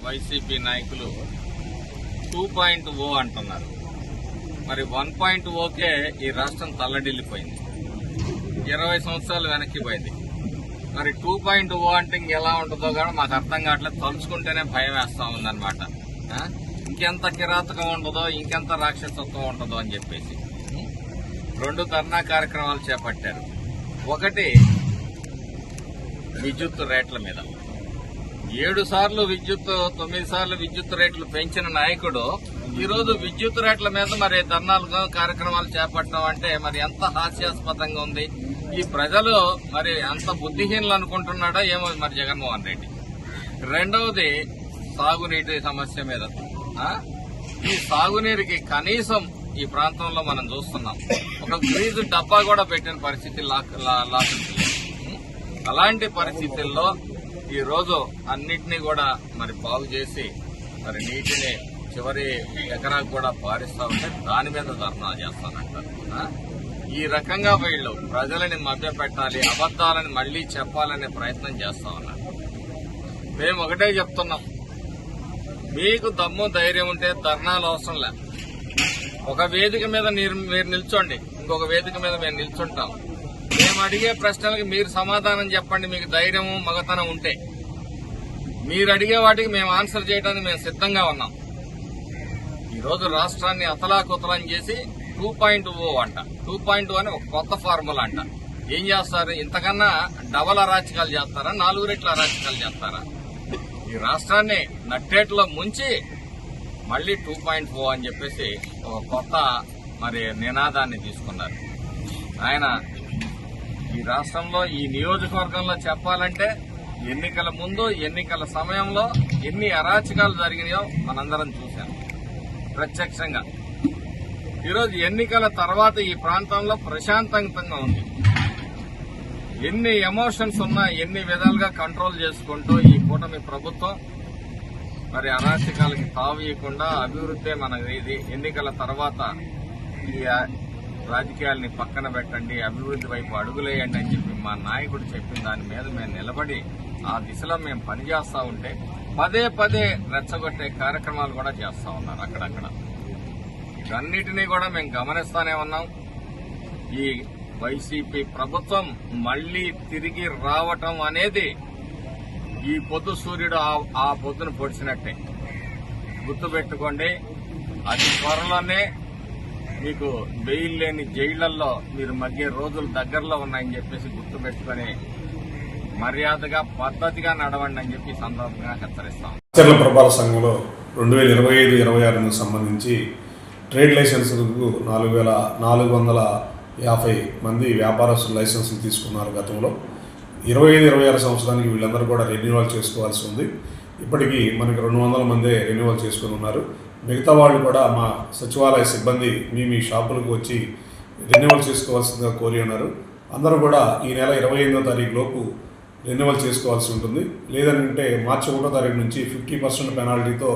YCP నాయకులు 2.0 అంటున్నారు. మరి 1.0కే ఈ రాష్ట్రం తల్లడిల్లిపోయింది, 20 సంవత్సరాలు వెనక్కి పోయింది. మరి 2.0 అంటే ఇంకెలా ఉంటుందో కూడా మాకు అర్థం కావట్లేదు. తలుచుకుంటేనే భయం వేస్తా ఉందన్నమాట. ఇంకెంత కిరాతకం ఉంటుందో, ఇంకెంత రాక్షసత్వం ఉంటుందో అని చెప్పేసి 2 ధర్నా కార్యక్రమాలు చేపట్టారు. ఒకటి విద్యుత్ రేట్ల మీద 7 సార్లు విద్యుత్ 9 సార్లు విద్యుత్ రేట్లు పెంచిన నాయకుడు ఈరోజు విద్యుత్ రేట్ల మీద మరి ధర్నాలు కార్యక్రమాలు చేపట్టడం అంటే మరి ఎంత హాస్యాస్పదంగా ఉంది. ఈ ప్రజలు మరి అంత బుద్ధిహీనులు అనుకుంటున్నాడో ఏమో మరి జగన్మోహన్ రెడ్డి. రెండవది సాగునీటి సమస్య మీద. ఈ సాగునీరుకి కనీసం ఈ ప్రాంతంలో మనం చూస్తున్నాం, ఒక గ్రీజు డబ్బా కూడా పెట్టిన పరిస్థితి అలాంటి పరిస్థితుల్లో ఈ రోజు అన్నిటినీ కూడా మరి బాగు చేసి మరి నీటిని చివరి ఎకరాకు కూడా పారిస్తా ఉంటే దాని మీద ధర్నా చేస్తానంటారు. ఈ రకంగా వీళ్ళు ప్రజలని మభ్యపెట్టాలి, అబద్దాలని మళ్లీ చెప్పాలనే ప్రయత్నం చేస్తా ఉన్నారు. మేము ఒకటే చెప్తున్నాం, మీకు దమ్ము ధైర్యం ఉంటే ధర్నాలు అవసరం లే. ఒక వేదిక మీద మీరు నిల్చోండి, ఇంకొక వేదిక మీద మేము నిల్చుంటాం. మేము అడిగే ప్రశ్నలకి మీరు సమాధానం చెప్పండి. మీకు ధైర్యము మగతనం ఉంటే మీరు అడిగే వాటికి మేము ఆన్సర్ చేయడానికి మేము సిద్ధంగా ఉన్నాం. ఈరోజు రాష్ట్రాన్ని అతలాకుతలం చేసి 2.0 అంట. 2.0 అని ఒక కొత్త ఫార్ములా అంట. ఏం చేస్తారు? ఇంతకన్నా డబల్ అరాచకాలు చేస్తారా? 4 రెట్ల అరాచకాలు చేస్తారా? ఈ రాష్ట్రాన్ని నట్టేట్లో ముంచి మళ్లీ 2.0 అని చెప్పేసి ఒక కొత్త మరి నినాదాన్ని తీసుకున్నారు. ఆయన ఈ రాష్ట్రంలో ఈ నియోజకవర్గంలో చెప్పాలంటే ఎన్నికల ముందు ఎన్నికల సమయంలో ఎన్ని అరాచకాలు జరిగినాయో మనందరం చూశాం ప్రత్యక్షంగా. ఈరోజు ఎన్నికల తర్వాత ఈ ప్రాంతంలో ప్రశాంతంగా ఉంది. ఎన్ని ఎమోషన్స్ ఉన్నా ఎన్ని విధాలుగా కంట్రోల్ చేసుకుంటూ ఈ కూటమి ప్రభుత్వం మరి అరాచకాలకి తావీయకుండా అభివృద్ధి మన ఇది. ఎన్నికల తర్వాత ఈ రాజకీయాల్ని పక్కన పెట్టండి, అభివృద్ధి వైపు అడుగులేయండి అని చెప్పి మా నాయకుడు చెప్పిన దాని మీద మేము నిలబడి ఆ దిశలో మేము పనిచేస్తా ఉంటే పదే పదే రెచ్చగొట్టే కార్యక్రమాలు కూడా చేస్తా ఉన్నారు అక్కడక్కడ. ఇవన్నిటినీ కూడా మేము గమనిస్తానే ఉన్నాం. ఈ వైసీపీ ప్రభుత్వం మళ్లీ తిరిగి రావటం అనేది ఈ పొద్దు సూర్యుడు ఆ పొద్దున పొడిచినట్టే గుర్తుపెట్టుకోండి. అతి త్వరలోనే మీకు బెయిల్ లేని జైళ్లలో మీరు మధ్య రోజులు దగ్గరలో ఉన్నాయని చెప్పేసి గుర్తుపెట్టుకుని మర్యాదగా పద్ధతిగా నడవండి అని చెప్పి సందర్భంగా హెచ్చరిస్తాం. చర్ల ప్రభావ సంఘంలో 2025-26 సంబంధించి ట్రేడ్ లైసెన్సులకు 4,450 మంది వ్యాపారస్తులు లైసెన్సులు తీసుకున్నారు గతంలో. 25-26 సంవత్సరానికి వీళ్ళందరూ కూడా రెన్యువల్ చేసుకోవాల్సి ఉంది. ఇప్పటికీ మనకి 200 మందే రెన్యువల్ చేసుకుని ఉన్నారు. మిగతా వాళ్ళు కూడా మా సచివాలయ సిబ్బంది మీ షాపులకు వచ్చి రెన్యువల్ చేసుకోవాల్సిందిగా కోరి ఉన్నారు. అందరూ కూడా ఈ నెల 28వ తారీఖు లోపు రెన్యువల్ చేసుకోవాల్సి ఉంటుంది. లేదంటే మార్చి 1వ తారీఖు నుంచి 50% పెనాల్టీతో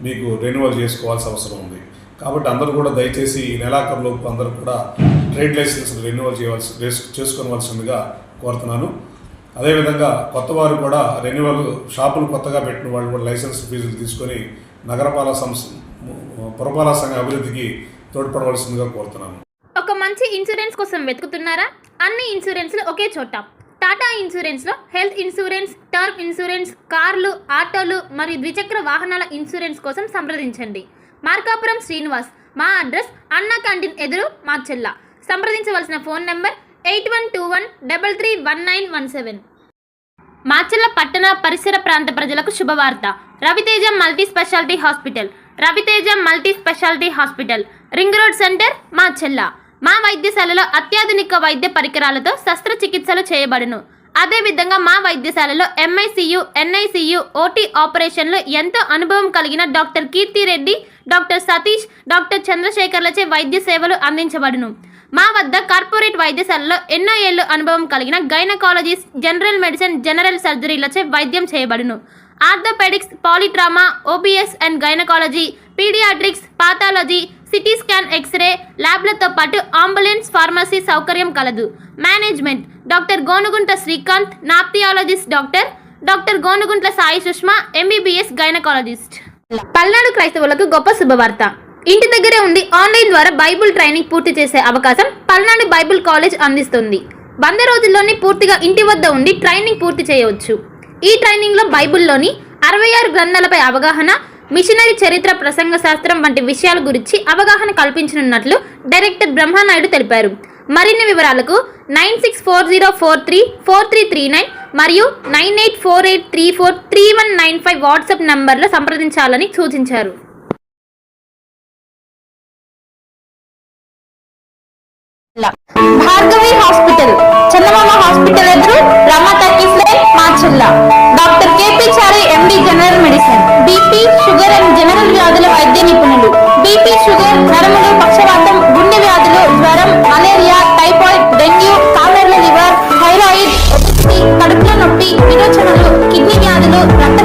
మీకు రెన్యువల్ చేసుకోవాల్సి అవసరం ఉంది. కాబట్టి అందరూ కూడా దయచేసి ఈ నెలాఖరులోపు అందరూ కూడా ట్రేడ్ లైసెన్స్ రెన్యువల్ చేసుకోవాల్సిందిగా కోరుతున్నాను. అదేవిధంగా కొత్త వారు కూడా రెన్యువల్ షాపులు కొత్తగా పెట్టిన వాళ్ళు కూడా లైసెన్స్ ఫీజులు తీసుకొని పురపాలక సంఘ అభివృద్ధికి తోడ్పడవలసిందిగా కోరుతున్నాను. ఒక మంచి ఇన్సూరెన్స్ కోసం వెతుకుతున్నారా? అన్ని ఇన్సూరెన్స్లు ఒకే చోట. టాటా ఇన్సూరెన్స్లో హెల్త్ ఇన్సూరెన్స్, టర్మ్ ఇన్సూరెన్స్, కార్లు, ఆటోలు మరియు ద్విచక్ర వాహనాల ఇన్సూరెన్స్ కోసం సంప్రదించండి. మార్కాపురం శ్రీనివాస్. మా అడ్రస్ అన్నా క్యాంటీన్ ఎదురు, మార్చెల్ల. సంప్రదించవలసిన ఫోన్ నెంబర్ 8121331917. మార్చెల్ల పట్టణ పరిసర ప్రాంత ప్రజలకు శుభవార్త. Raviteja multi speciality hospital. Raviteja multi speciality hospital, ring road centre, మార్చెల్ల. మా వైద్యశాలలో అత్యాధునిక వైద్య పరికరాలతో శస్త్రచికిత్సలు చేయబడును. అదేవిధంగా మా వైద్యశాలలో MICU, NICU, OT ఆపరేషన్లు ఎంతో అనుభవం కలిగిన doctor Keerthi Reddy, doctor Satish, doctor చంద్రశేఖర్లచే వైద్య సేవలు అందించబడును. మా వద్ద కార్పొరేట్ వైద్యశాలలో ఎన్నో ఏళ్లు అనుభవం కలిగిన గైనకాలజిస్ట్, జనరల్ మెడిసిన్, జనరల్ సర్జరీలచే వైద్యం చేయబడును. Orthopaedics, polytrauma, OBS and gynaecology, paediatrics, pathology, CT scan, X-ray ల్యాబ్లతో పాటు అంబులెన్స్, ఫార్మసీ సౌకర్యం కలదు. Management doctor Gonugunta Srikanth, nephrologist doctor doctor Gonuguntla Sai Sushma MBBS gynaecologist. Palnadu క్రైస్తవులకు గొప్ప శుభవార్త. ఇంటి దగ్గరే ఉండి ఆన్లైన్ ద్వారా బైబుల్ ట్రైనింగ్ పూర్తి చేసే అవకాశం పల్నాడు బైబుల్ కాలేజ్ అందిస్తుంది. 100 రోజుల్లోనే పూర్తిగా ఇంటి వద్ద ఉండి ట్రైనింగ్ పూర్తి చేయవచ్చు. ఈ ట్రైనింగ్లో బైబుల్లోని 66 గ్రంథాలపై అవగాహన, మిషనరీ చరిత్ర, ప్రసంగ శాస్త్రం వంటి విషయాల గురించి అవగాహన కల్పించనున్నట్లు డైరెక్టర్ బ్రహ్మానాయుడు తెలిపారు. మరిన్ని వివరాలకు 9640434339 మరియు 9848343195 వాట్సాప్ నంబర్లో సంప్రదించాలని సూచించారు. భార్గవి హాస్పిటల్, చందమామ హాస్పిటల్ ఎదురు, Rama talkies line, Macherla. Doctor KP Chari MD general medicine, BP, sugar and general వ్యాధుల వైద్య నిపుణులు. బీపీ, షుగర్, నరములు, పక్షవాతం, గుండె వ్యాధులు, జ్వరం, మలేరియా, టైఫాయిడ్, డెంగ్యూ, కాలర్ల లివర్, థైరాయిడ్, ఒబెసిటీ, కడుపులో నొప్పి, విరోచనాలు, కిడ్నీ వ్యాధులు, రక్త